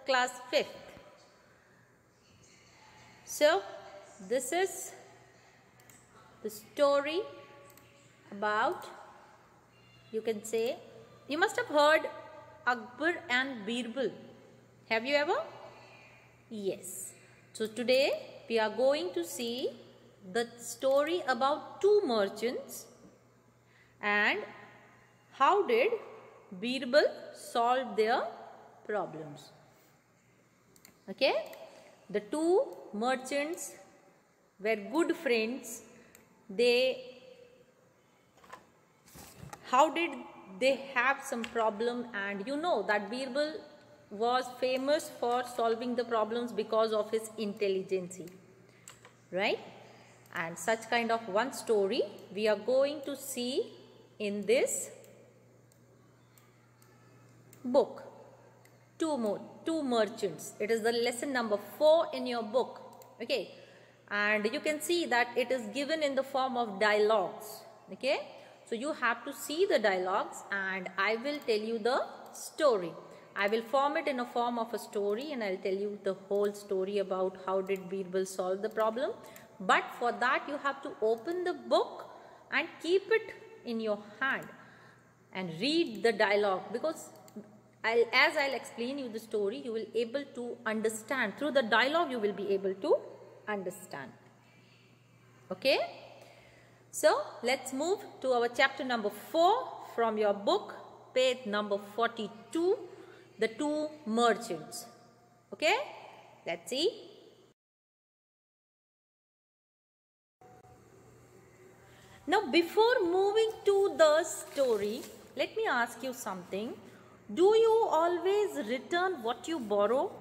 class 5th. So this is the story about, you can say, you must have heard Akbar and Birbal. Have you ever? Yes. So today we are going to see the story about two merchants and how did Birbal solve their problems. Okay, the two merchants were good friends. How did they have some problem? And you know that Birbal was famous for solving the problems because of his intelligence, right? And such kind of one story we are going to see in this book, two merchants. It is the lesson number 4 in your book. Okay, and you can see that it is given in the form of dialogues. Okay, so you have to see the dialogues and I will tell you the story. I will form it in a form of a story and I'll tell you the whole story about how did Birbal solve the problem. But for that you have to open the book and keep it in your hand and read the dialogue, because as I'll explain you the story, you will able to understand. Through the dialogue you will be able to understand. Okay, so let's move to our chapter number 4 from your book, page number 42, the two merchants. Okay, let's see. Now before moving to the story, let me ask you something. Do you always return what you borrow?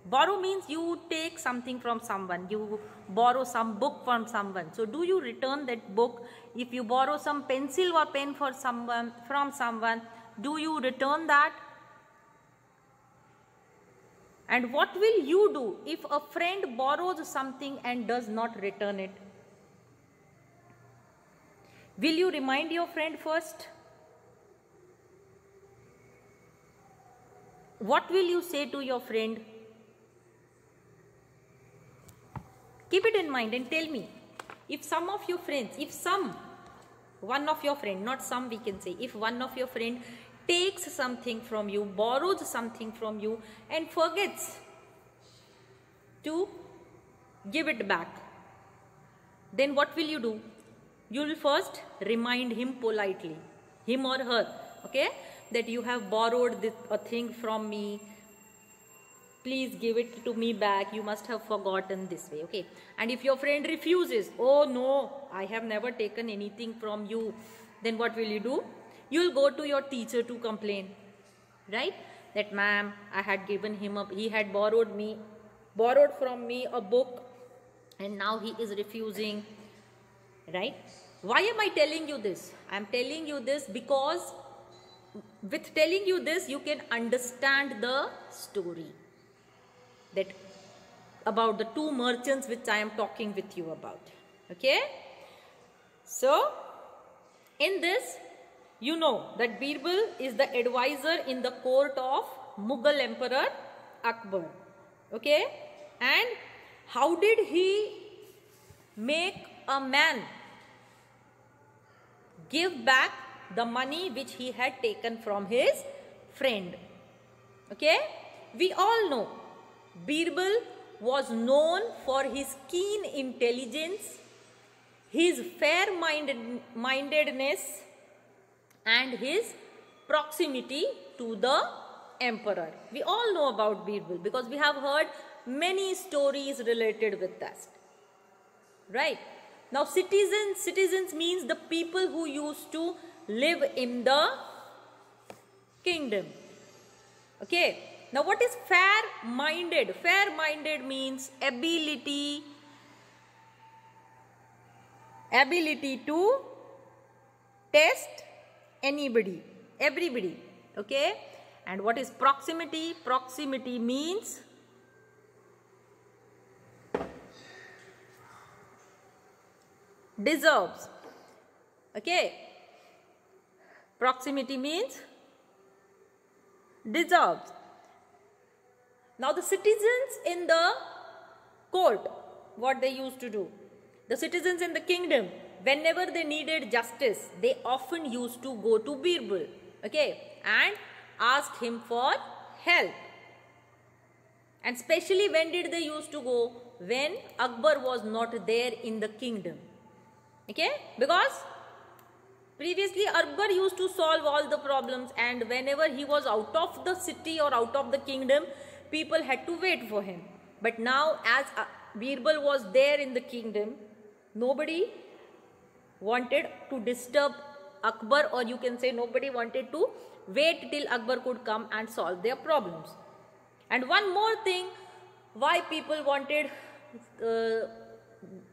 Borrow means you take something from someone. You borrow some book from someone. So do you return that book? If you borrow some pencil or pen from someone, do you return that? And what will you do if a friend borrows something and does not return it? Will you remind your friend first? What will you say to your friend? Keep it in mind and tell me. If some of your friends, one of your friend, not some we can say, if one of your friend takes something from you, borrows something from you and forgets to give it back, then what will you do? You will first remind him politely, him or her, okay, that you have borrowed a thing from me. Please give it to me back. You must have forgotten this way, okay. And if your friend refuses, oh no, I have never taken anything from you, then what will you do? You will go to your teacher to complain, right? That ma'am, I had given him he had borrowed from me a book and now he is refusing, right? Why am I telling you this? I am telling you this because with telling you this, you can understand the story that about the two merchants which I am talking with you about. Okay. So, in this, you know that Birbal is the advisor in the court of Mughal Emperor Akbar. Okay. And how did he make a man give back the money which he had taken from his friend? Okay, we all know Birbal was known for his keen intelligence, his fair-mindedness and his proximity to the emperor. We all know about Birbal because we have heard many stories related with that, right? Now citizens means the people who used to live in the kingdom. Okay. Now what is fair-minded? Fair-minded means ability to test everybody. Okay. And what is proximity? Proximity means deserves. Okay. Proximity means deserves. Now the citizens in the court, what they used to do, the citizens in the kingdom, whenever they needed justice, they often used to go to Birbal, okay, and ask him for help. And especially when did they used to go? When Akbar was not there in the kingdom, okay, because previously Akbar used to solve all the problems, and whenever he was out of the city or out of the kingdom, people had to wait for him. But now as Birbal was there in the kingdom, nobody wanted to disturb Akbar, or you can say nobody wanted to wait till Akbar could come and solve their problems. And one more thing, why people wanted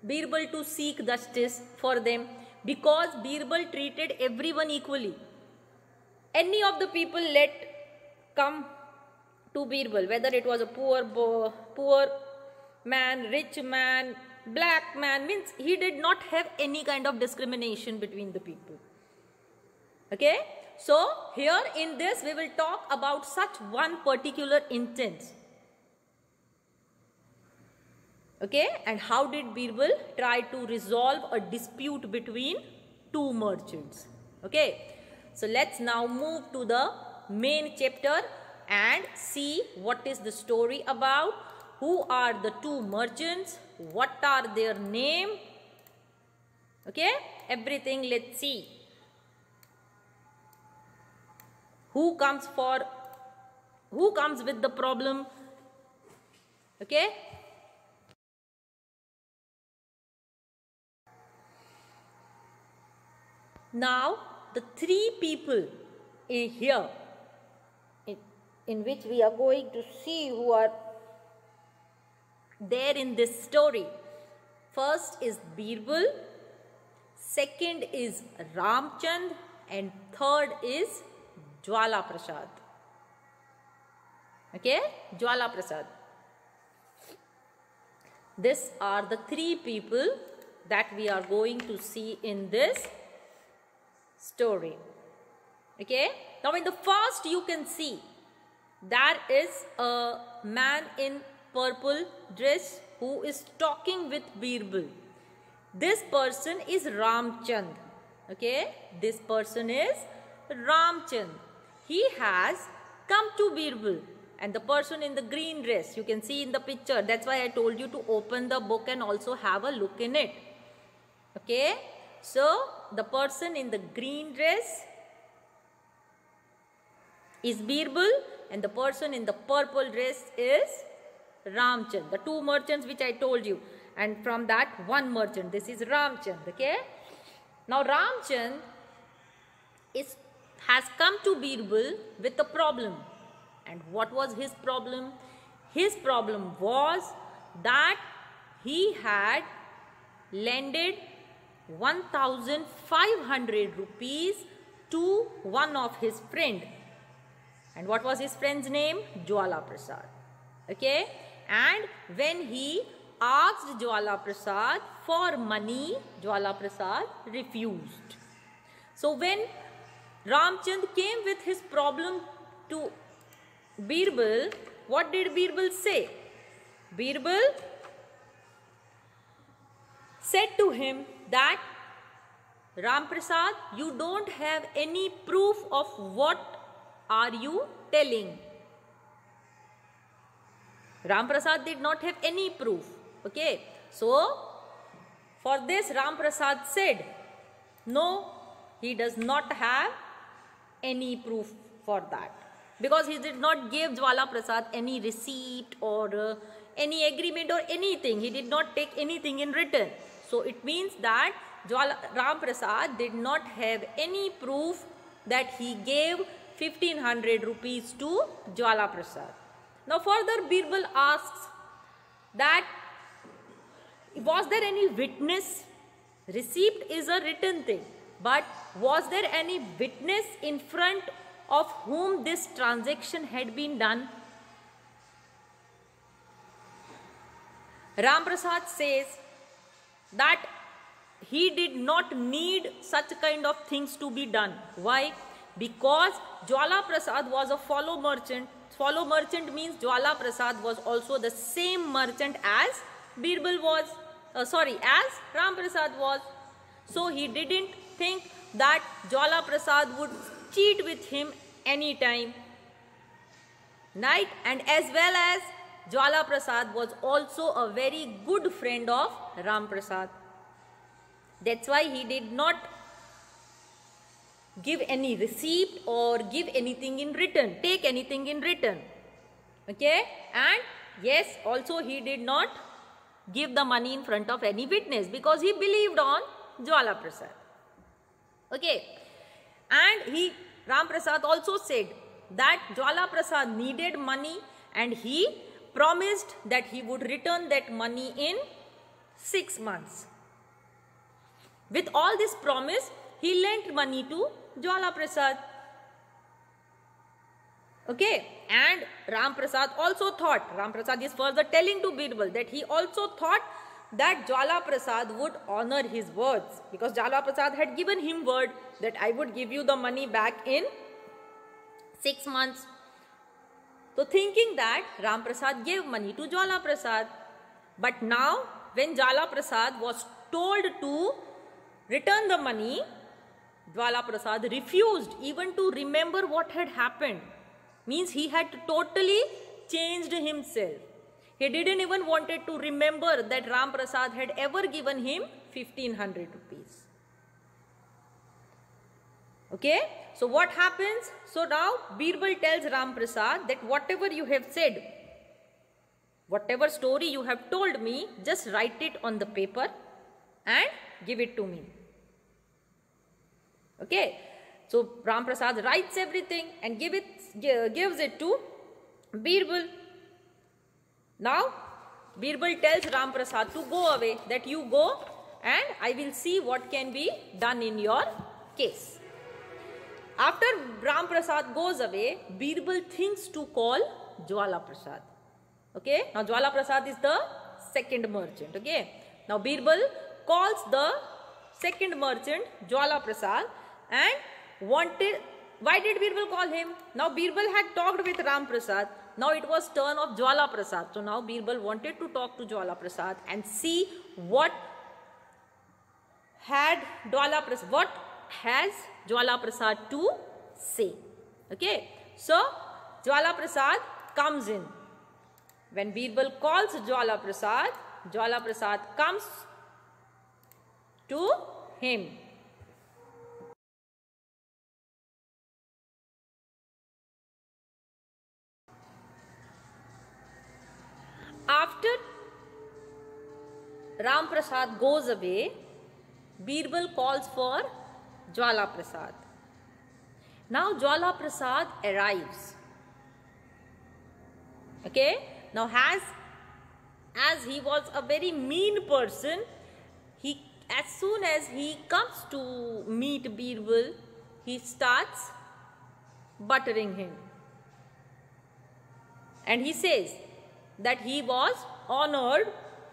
Birbal to seek justice for them, because Birbal treated everyone equally. Any of the people let come to Birbal, whether it was a poor man, rich man, black man, means he did not have any kind of discrimination between the people. Okay, so here in this we will talk about such one particular instance. Okay, and how did Birbal try to resolve a dispute between two merchants. Okay, so let's now move to the main chapter and see what is the story about, who are the two merchants, what are their name. Okay, everything let's see. Who comes with the problem? Okay. Now the three people here in which we are going to see who are there in this story. First is Birbal, second is Ramchand, and third is Jwala Prasad. Okay, Jwala Prasad. These are the three people that we are going to see in this story. Okay, now in the first you can see there is a man in purple dress who is talking with Birbal. This person is Ramchand. Okay, this person is Ramchand. He has come to Birbal, and the person in the green dress, you can see in the picture, that's why I told you to open the book and also have a look in it. Okay, so the person in the green dress is Birbal, and the person in the purple dress is Ramchand, the two merchants which I told you, and from that one merchant, this is Ramchand. Okay, now Ramchand has come to Birbal with a problem. And what was his problem? His problem was that he had lended 1,500 rupees to one of his friend. And what was his friend's name? Jwala Prasad. Okay, and when he asked Jwala Prasad for money, Jwala Prasad refused. So when Ramchand came with his problem to Birbal, what did Birbal say? Birbal said to him that, Ram Prasad, you don't have any proof of what are you telling. Ram Prasad did not have any proof. Okay, so for this Ram Prasad said, no, he does not have any proof for that, because he did not give Jwala Prasad any receipt or any agreement or anything. He did not take anything in written. So it means that Ram Prasad did not have any proof that he gave 1,500 rupees to Jwala Prasad. Now further Birbal asks that, was there any witness? Receipt is a written thing, but was there any witness in front of whom this transaction had been done? Ram Prasad says that he did not need such kind of things to be done. Why? Because Jwala Prasad was a fellow merchant follow merchant means Jwala Prasad was also the same merchant as Birbal was, as Ram Prasad was. So he didn't think that Jwala Prasad would cheat with him anytime. Right? And as well as Jwala Prasad was also a very good friend of Ram Prasad. That's why he did not give any receipt or give anything in return, take anything in return. Okay? And yes, also he did not give the money in front of any witness because he believed on Jwala Prasad. Okay? And Ram Prasad also said that Jwala Prasad needed money and he promised that he would return that money in 6 months. With all this promise, he lent money to Jwala Prasad. Okay, and Ram Prasad also thought, Ram Prasad is further telling to Birbal that he also thought that Jwala Prasad would honor his words, because Jwala Prasad had given him word that I would give you the money back in 6 months. So thinking that, Ram Prasad gave money to Jwala Prasad. But now when Jwala Prasad was told to return the money, Jwala Prasad refused even to remember what had happened. Means he had totally changed himself. He didn't even wanted to remember that Ram Prasad had ever given him 1500 rupees. Okay, so what happens? So now Birbal tells Ram Prasad that whatever you have said, whatever story you have told me, just write it on the paper and give it to me. Okay, so Ram Prasad writes everything and gives it to Birbal. Now Birbal tells Ram Prasad to go away, that you go and I will see what can be done in your case. After Ram Prasad goes away, Birbal thinks to call Jwala Prasad. Okay, now Jwala Prasad is the second merchant. Okay, now Birbal calls the second merchant Jwala Prasad and why did Birbal call him? Now Birbal had talked with Ram Prasad. Now it was turn of Jwala Prasad. So now Birbal wanted to talk to Jwala Prasad and see what has Jwala Prasad to say. Okay, so Jwala Prasad comes in. When Birbal calls Jwala Prasad comes to him. After Ram Prasad goes away, Birbal calls for Jwala Prasad. Now Jwala Prasad arrives. Okay, now as he was a very mean person, as soon as he comes to meet Birbal, he starts buttering him. And he says that he was honored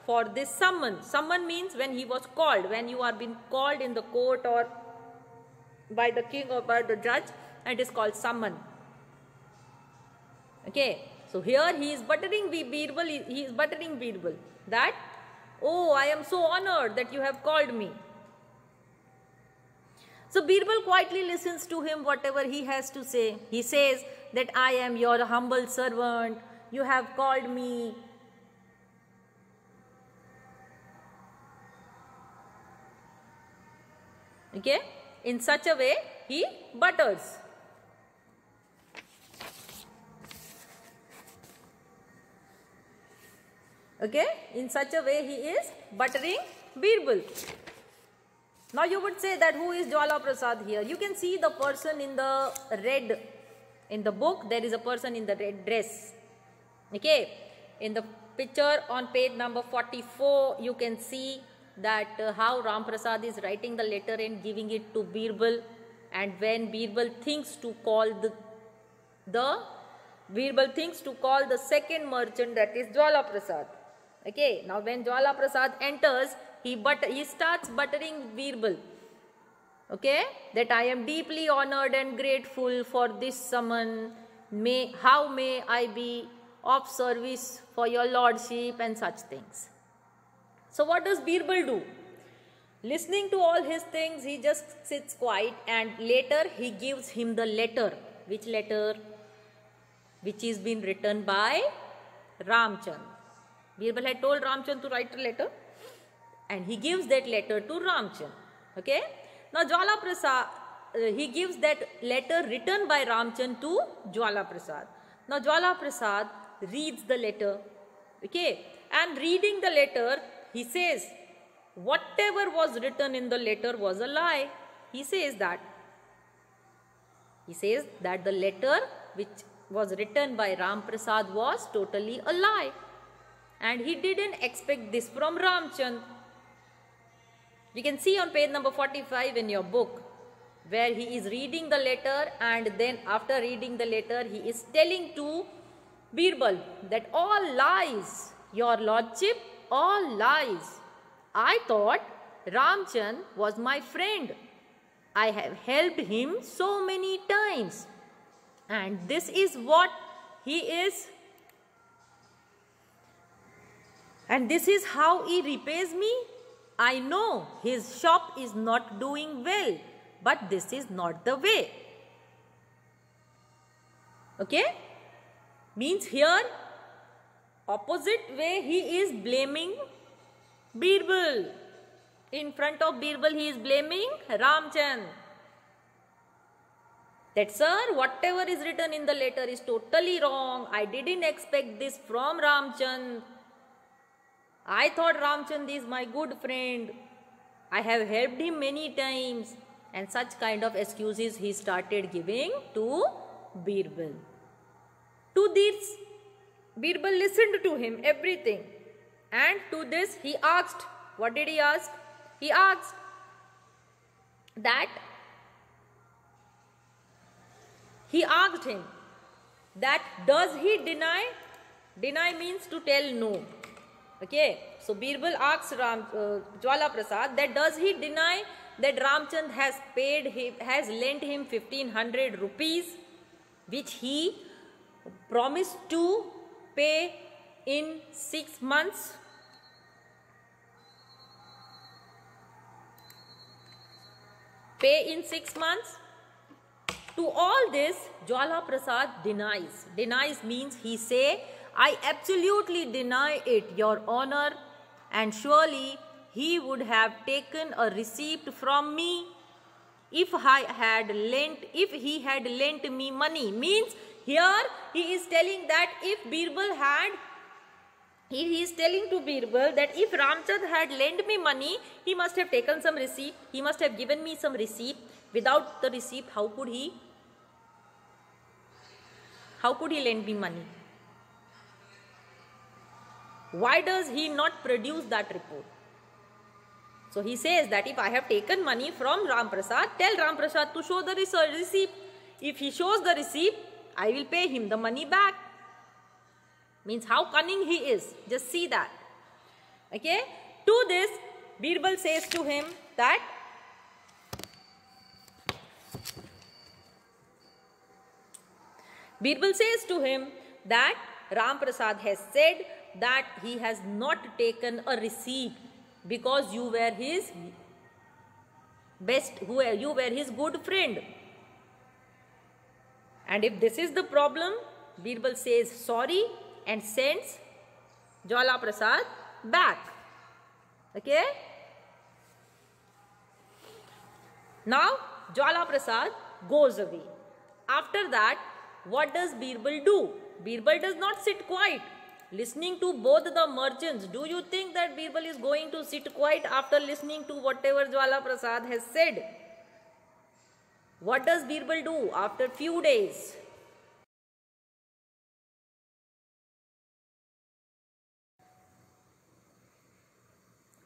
for this summon. Summon means when he was called, when you are being called in the court or by the king or by the judge, and it is called summon. Okay, so here he is buttering Birbal, he is buttering Birbal that, oh, I am so honored that you have called me. So Birbal quietly listens to him, whatever he has to say. He says that I am your humble servant, you have called me. Okay, in such a way he butters. Okay, in such a way he is buttering Birbal. Now you would say that who is Jwala Prasad here? You can see the person in the red, in the book there is a person in the red dress. Okay, in the picture on page number 44 you can see that how Ram Prasad is writing the letter and giving it to Birbal, and when Birbal thinks to call the second merchant, that is Jwala Prasad. Okay, now when Jwala Prasad enters, he starts buttering Birbal. Okay, that I am deeply honored and grateful for this summon. how may I be of service for your lordship and such things. So what does Birbal do? Listening to all his things, he just sits quiet, and later he gives him the letter. Which letter? Which is been written by Ramchand. Birbal had told Ramchand to write a letter, and he gives that letter to Ramchand. Okay? Now Jwala Prasad, he gives that letter written by Ramchand to Jwala Prasad. Now Jwala Prasad reads the letter. Okay? And reading the letter, he says, whatever was written in the letter was a lie. He says that. He says that the letter which was written by Ram Prasad was totally a lie. And he didn't expect this from Ramchand. You can see on page number 45 in your book, where he is reading the letter, and then after reading the letter, he is telling to Birbal that all lies, your lordship, all lies. I thought Ramchand was my friend. I have helped him so many times. And this is what he is. And this is how he repays me. I know his shop is not doing well, but this is not the way. Okay? Means here, opposite way, he is blaming Birbal. In front of Birbal, he is blaming Ramchand. That, sir, whatever is written in the letter is totally wrong. I didn't expect this from Ramchand. I thought Ramchand is my good friend. I have helped him many times. And such kind of excuses he started giving to Birbal. To this, Birbal listened to him, everything. And to this he asked, what did he ask? He asked that, he asked him that does he deny? Deny means to tell no. Okay, so Birbal asks Jwala Prasad that does he deny that Ramchand has lent him 1500 rupees, which he promised to pay in 6 months. Pay in 6 months. To all this, Jwala Prasad denies. Denies means he say, I absolutely deny it, your honor, and surely he would have taken a receipt from me if he had lent me money. Means here he is telling that if Birbal had, he is telling to Birbal that if Ramchand had lent me money, he must have taken some receipt. He must have given me some receipt. Without the receipt, how could he lend me money? Why does he not produce that report? So he says that if I have taken money from Ram Prasad, tell Ram Prasad to show the receipt. If he shows the receipt, I will pay him the money back. Means how cunning he is. Just see that. Okay. To this, Birbal says to him that Ram Prasad has said that he has not taken a receipt because you were his good friend. And if this is the problem, Birbal says sorry and sends Jwala Prasad back. Okay. Now Jwala Prasad goes away. After that, what does Birbal do? Birbal does not sit quiet. Listening to both the merchants, do you think that Birbal is going to sit quiet after listening to whatever Jwala Prasad has said? What does Birbal do after few days?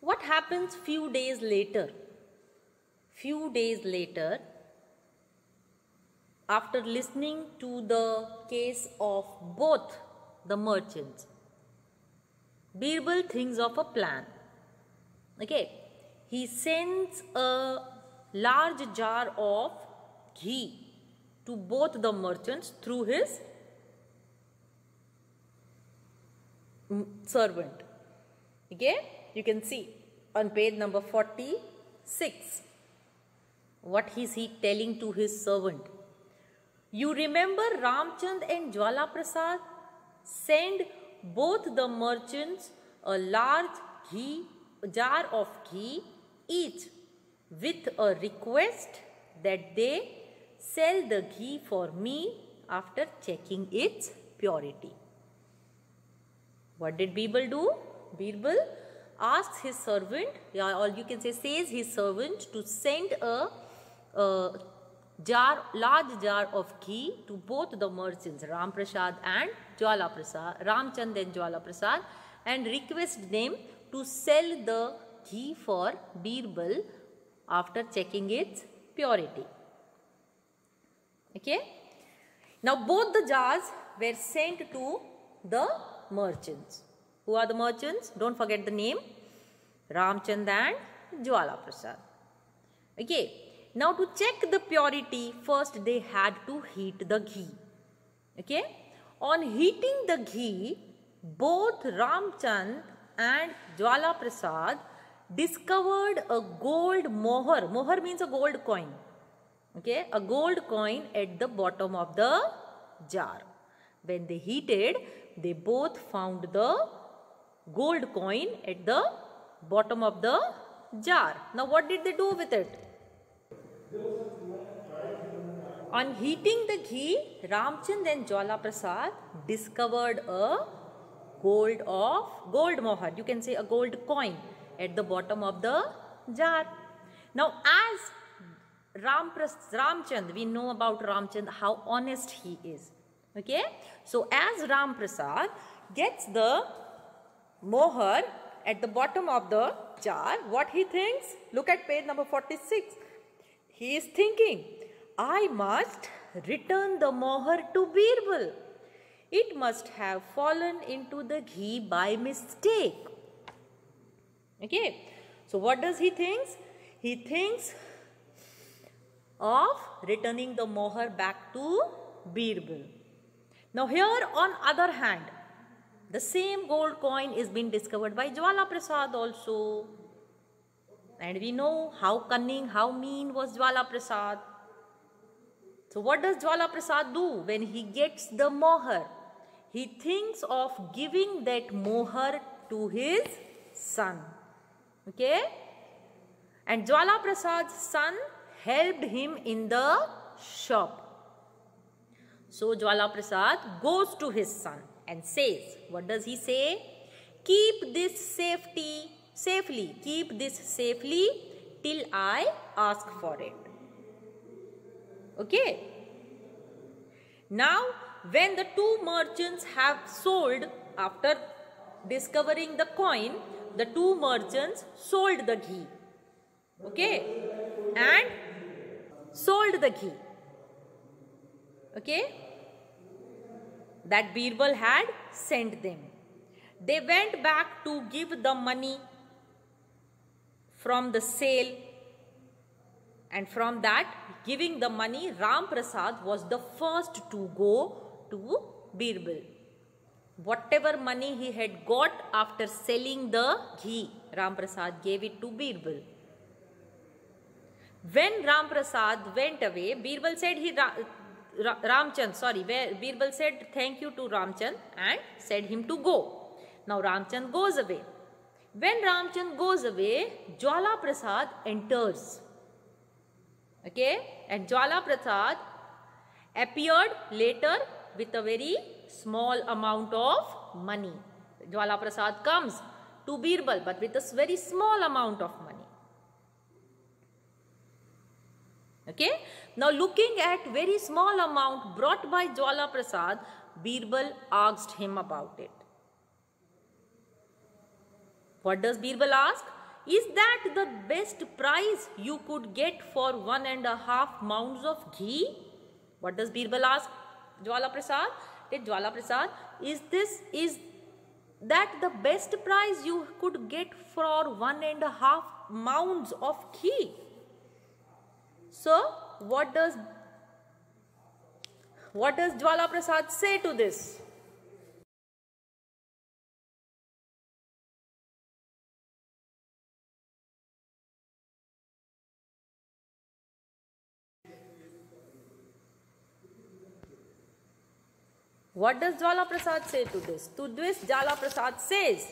What happens few days later? Few days later, after listening to the case of both the merchants, Birbal thinks of a plan. Okay, he sends a large jar of ghee to both the merchants through his servant. Okay, you can see on page number 46 what is he telling to his servant. You remember Ramchand and Jwala Prasad send both the merchants a large jar of ghee each, with a request that they sell the ghee for me after checking its purity. What did Birbal do? Birbal asks his servant, or you can say says his servant, to send a large jar of ghee to both the merchants, Ram Prasad and Jwala Prasad, Ramchand and Jwala Prasad, and request them to sell the ghee for Birbal after checking its purity. Okay. Now both the jars were sent to the merchants. Who are the merchants? Don't forget the name. Ramchand and Jwala Prasad. Okay. Now to check the purity, first they had to heat the ghee. Okay. On heating the ghee, both Ramchand and Jwala Prasad discovered a gold mohar. Mohar means a gold coin. Okay, a gold coin at the bottom of the jar. When they heated, they both found the gold coin at the bottom of the jar. Now what did they do with it? On heating the ghee, Ramchand and Jwala Prasad discovered a gold mohar. You can say a gold coin at the bottom of the jar. Now as Ramchand, we know about Ramchand, how honest he is. Okay. So as Ram Prasad gets the mohar at the bottom of the jar, what he thinks? Look at page number 46. He is thinking, I must return the mohar to Birbal. It must have fallen into the ghee by mistake. Okay. So what does he think? He thinks of returning the mohar back to Birbal. Now here on other hand, the same gold coin is being discovered by Jwala Prasad also. And we know how cunning, how mean was Jwala Prasad. So what does Jwala Prasad do when he gets the mohar? He thinks of giving that mohar to his son. Okay? And Jwala Prasad's son helped him in the shop. So Jwala Prasad goes to his son and says, what does he say? Keep this safely till I ask for it. Okay. Now, when the two merchants have sold, after discovering the coin, the two merchants sold the ghee. Okay. And sold the ghee. Okay. That Birbal had sent them. They went back to give the money from the sale, and from that giving the money, Ram Prasad was the first to go to Birbal. Whatever money he had got after selling the ghee, Ram Prasad gave it to Birbal. When Ram Prasad went away, Birbal said Birbal said thank you to Ramchand and said him to go. Now Ramchand goes away. When Ramchand goes away, Jwala Prasad enters. Okay, and Jwala Prasad appeared later with a very small amount of money. Jwala Prasad comes to Birbal but with a very small amount of money. Okay, now looking at very small amount brought by Jwala Prasad, Birbal asked him about it. What does Birbal ask? Is that the best price you could get for 1.5 mounds of ghee? What does Birbal ask Jwala Prasad? Jwala Prasad, is that the best price you could get for 1.5 mounds of ghee? So, what does Jwala Prasad say to this? What does Jwala Prasad say to this? To this Jwala Prasad says,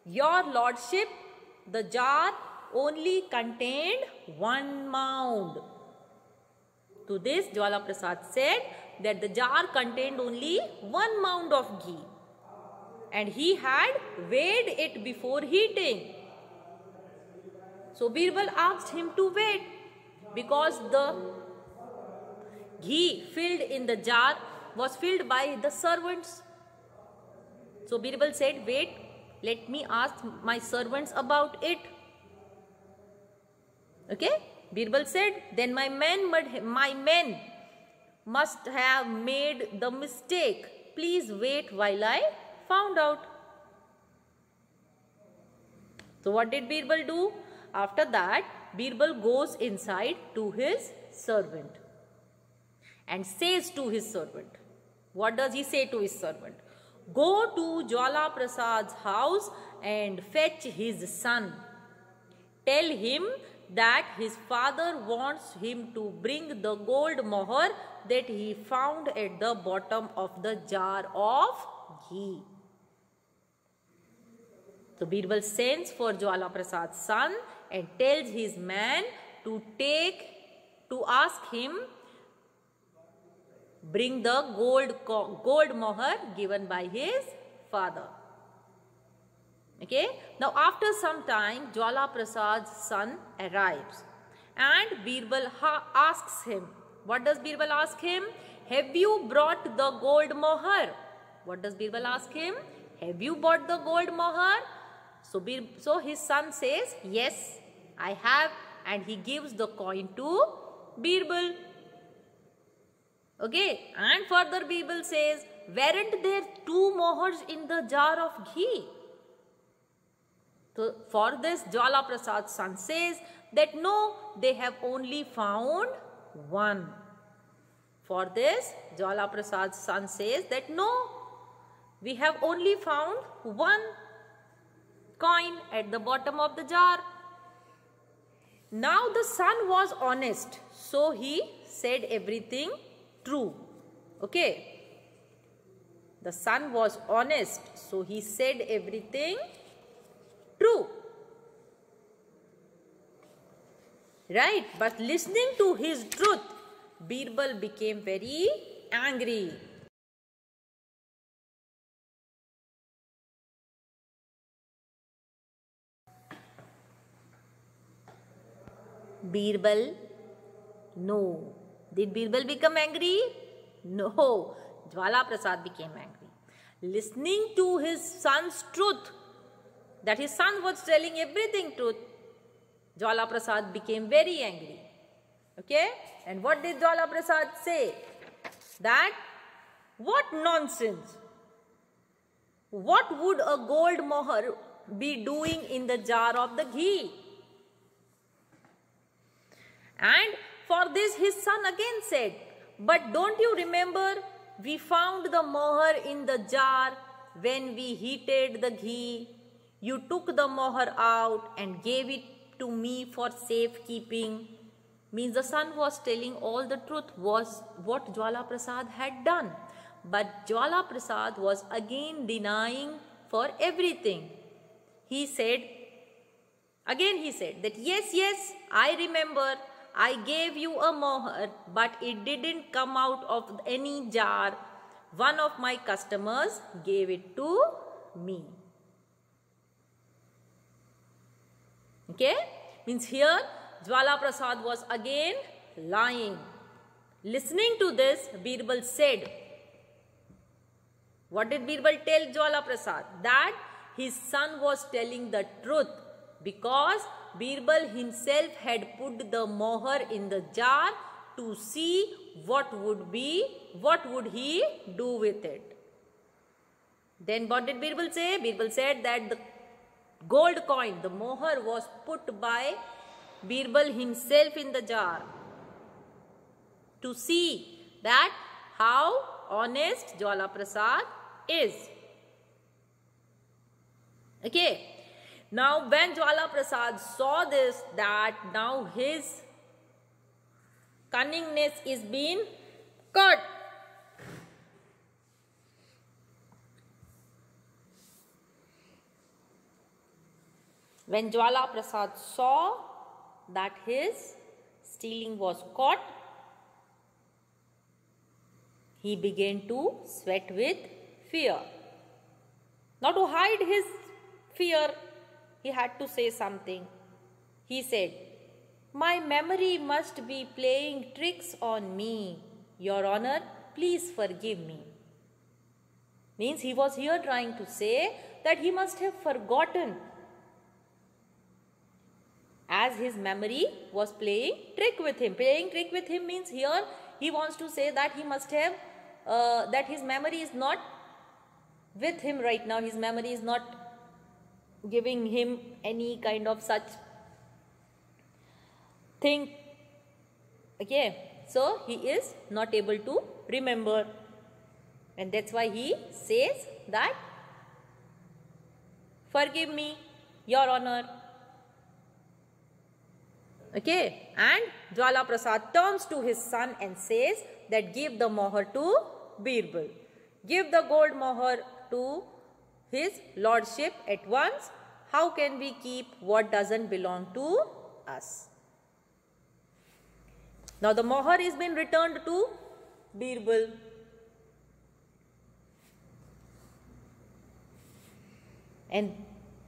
your lordship, the jar only contained one mound. To this Jwala Prasad said that the jar contained only one mound of ghee, and he had weighed it before heating. So Birbal asked him to wait, because the ghee filled in the jar was filled by the servants. So Birbal said, wait, let me ask my servants about it. Okay? Birbal said, then my men must have made the mistake. Please wait while I found out. So what did Birbal do? After that, Birbal goes inside to his servant and says to his servant, what does he say to his servant? Go to Jwala Prasad's house and fetch his son. Tell him that his father wants him to bring the gold mohar that he found at the bottom of the jar of ghee. So Birbal sends for Jwala Prasad's son and tells his man to ask him bring the gold mohar given by his father. Okay. Now after some time, Jwala Prasad's son arrives and Birbal asks him. What does Birbal ask him? Have you brought the gold mohar? What does Birbal ask him? Have you bought the gold mohar? So his son says, yes, I have, and he gives the coin to Birbal. Okay, and further Birbal says, weren't there 2 mohars in the jar of ghee? So for this, Jwala Prasad's son says that no, they have only found 1. For this, Jwala Prasad's son says that no, we have only found 1 coin at the bottom of the jar. Now the son was honest, so he said everything true. Okay. The son was honest, so he said everything true. Right? But listening to his truth, Birbal became very angry. Birbal? No. Did Birbal become angry? No. Jwala Prasad became angry. Listening to his son's truth, that his son was telling everything truth, Jwala Prasad became very angry. Okay? And what did Jwala Prasad say? That, what nonsense! What would a gold mohar be doing in the jar of the ghee? And for this his son again said, but don't you remember, we found the mohar in the jar when we heated the ghee. You took the mohar out and gave it to me for safekeeping. Means the son was telling all the truth, was what Jwala Prasad had done. But Jwala Prasad was again denying for everything. He said that yes, I remember, I gave you a mohar, but it didn't come out of any jar. One of my customers gave it to me. Okay? Means here, Jwala Prasad was again lying. Listening to this, Birbal said, what did Birbal tell Jwala Prasad? That his son was telling the truth, because Birbal himself had put the mohar in the jar to see what would he do with it. Then what did Birbal say? Birbal said that the gold coin, the mohar, was put by Birbal himself in the jar to see that how honest Jwala Prasad is. Okay. Now when Jwala Prasad saw this, that now his cunningness is being cut, When Jwala Prasad saw that his stealing was caught, he began to sweat with fear. Now, to hide his fear, he had to say something. He said, "My memory must be playing tricks on me. Your Honor, please forgive me." Means he was here trying to say that he must have forgotten, as his memory was playing trick with him. Playing trick with him means here he wants to say that he must have, that his memory is not with him right now. His memory is not giving him any kind of such thing. Okay, so he is not able to remember, and that's why he says that, "Forgive me, Your Honor." Okay, and Jwala Prasad turns to his son and says that, "Give the mohar to Birbal. Give the gold mohar to his lordship at once. How can we keep what doesn't belong to us?" Now the mohar is been returned to Birbal. And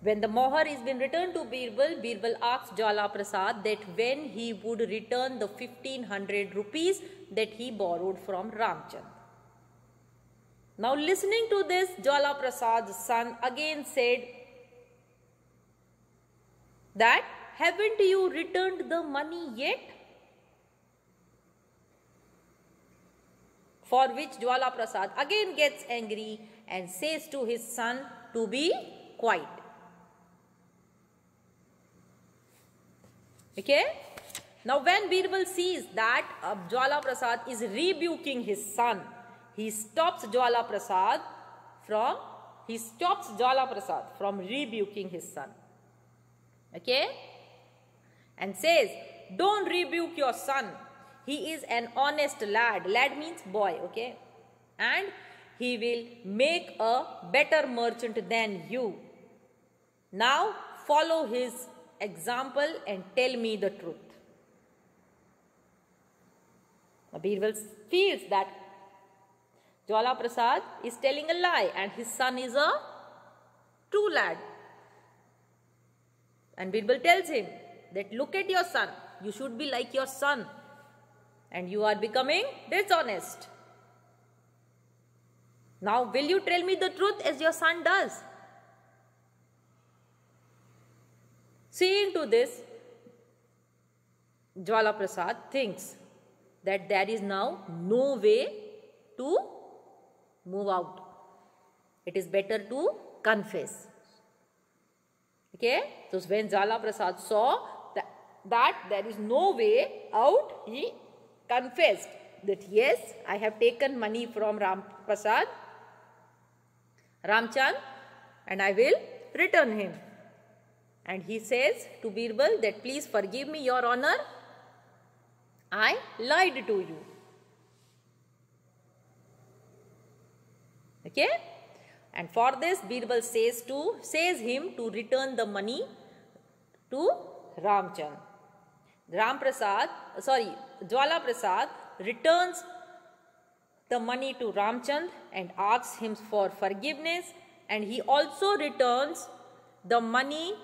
when the mohar is been returned to Birbal, Birbal asked Jwala Prasad that when he would return the 1500 rupees that he borrowed from Ramchand. Now listening to this, Jwala Prasad's son again said that, "Haven't you returned the money yet?" For which Jwala Prasad again gets angry and says to his son to be quiet. Okay. Now when Birbal sees that Jwala Prasad is rebuking his son, he stops Jwala Prasad from rebuking his son. Okay. And says, "Don't rebuke your son. He is an honest lad." Lad means boy. Okay. "And he will make a better merchant than you. Now follow his example and tell me the truth." Birbal feels that Jwala Prasad is telling a lie and his son is a true lad. And Birbal tells him that, "Look at your son. You should be like your son. And you are becoming dishonest. Now will you tell me the truth as your son does?" Seeing to this, Jwala Prasad thinks that there is now no way to move out. It is better to confess. Okay. So when Jwala Prasad saw that there is no way out, he confessed that, "Yes, I have taken money from Ramchand, and I will return him." And he says to Birbal that, "Please forgive me, Your Honor. I lied to you." Okay. And for this, Birbal says him to return the money to Ramchand. Jwala Prasad returns the money to Ramchand and asks him for forgiveness, and he also returns the money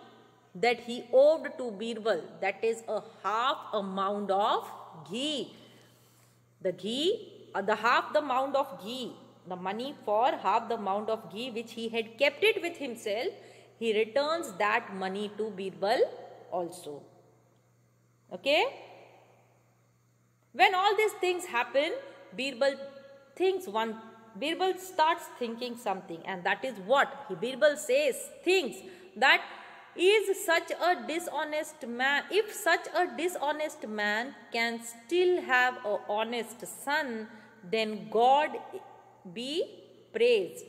that he owed to Birbal, that is a half a mound of ghee. Half the mound of ghee, the money for half the mound of ghee which he had kept it with himself, he returns that money to Birbal also. Okay. When all these things happen, Birbal starts thinking something, and that is what Birbal thinks that, is such a dishonest man, if such a dishonest man can still have an honest son, then God be praised.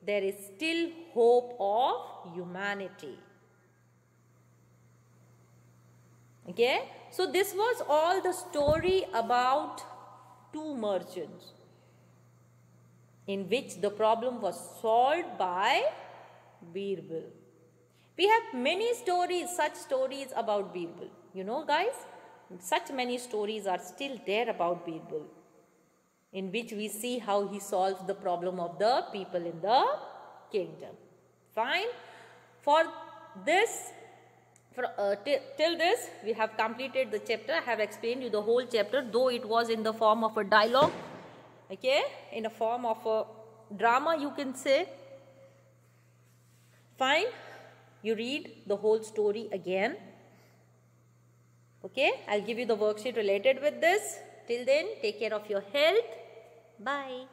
There is still hope of humanity. Okay. So this was all the story about two merchants, in which the problem was solved by Birbal. We have many stories, such stories about Birbal. You know, guys, such many stories are still there about Birbal, in which we see how he solves the problem of the people in the kingdom. Fine. For this, till this, we have completed the chapter. I have explained you the whole chapter, though it was in the form of a dialogue, okay, in a form of a drama, you can say. Fine. You read the whole story again. Okay, I'll give you the worksheet related with this. Till then, take care of your health. Bye.